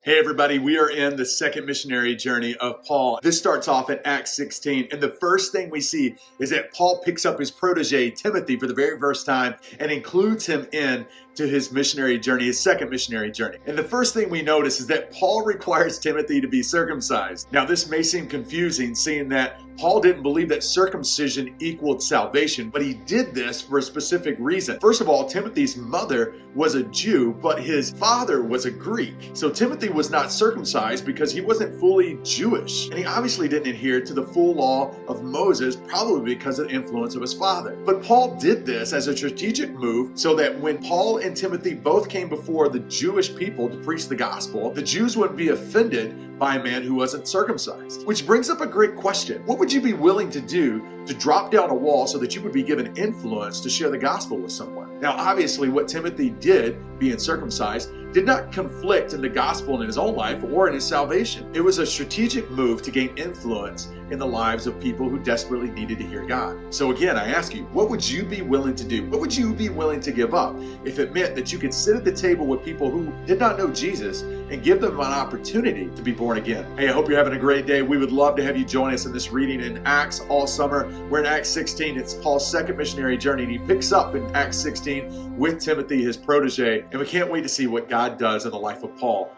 Hey everybody, we are in the second missionary journey of Paul. This starts off in Acts 16, and the first thing we see is that Paul picks up his protege, Timothy, for the very first time and includes him in to his missionary journey, his second missionary journey. And the first thing we notice is that Paul requires Timothy to be circumcised. Now, this may seem confusing, seeing that Paul didn't believe that circumcision equaled salvation, but he did this for a specific reason. First of all, Timothy's mother was a Jew, but his father was a Greek. So Timothy was not circumcised because he wasn't fully Jewish. And he obviously didn't adhere to the full law of Moses, probably because of the influence of his father. But Paul did this as a strategic move so that when Paul and Timothy both came before the Jewish people to preach the gospel, the Jews wouldn't be offended by a man who wasn't circumcised. Which brings up a great question. What would you be willing to do to drop down a wall so that you would be given influence to share the gospel with someone? Now, obviously, what Timothy did, being circumcised, did not conflict in the gospel in his own life or in his salvation. It was a strategic move to gain influence in the lives of people who desperately needed to hear God. So again, I ask you, what would you be willing to do? What would you be willing to give up if it meant that you could sit at the table with people who did not know Jesus and give them an opportunity to be born again? Hey, I hope you're having a great day. We would love to have you join us in this reading in Acts all summer. We're in Acts 16. It's Paul's second missionary journey, and he picks up in Acts 16 with Timothy, his protege, and we can't wait to see what God does in the life of Paul.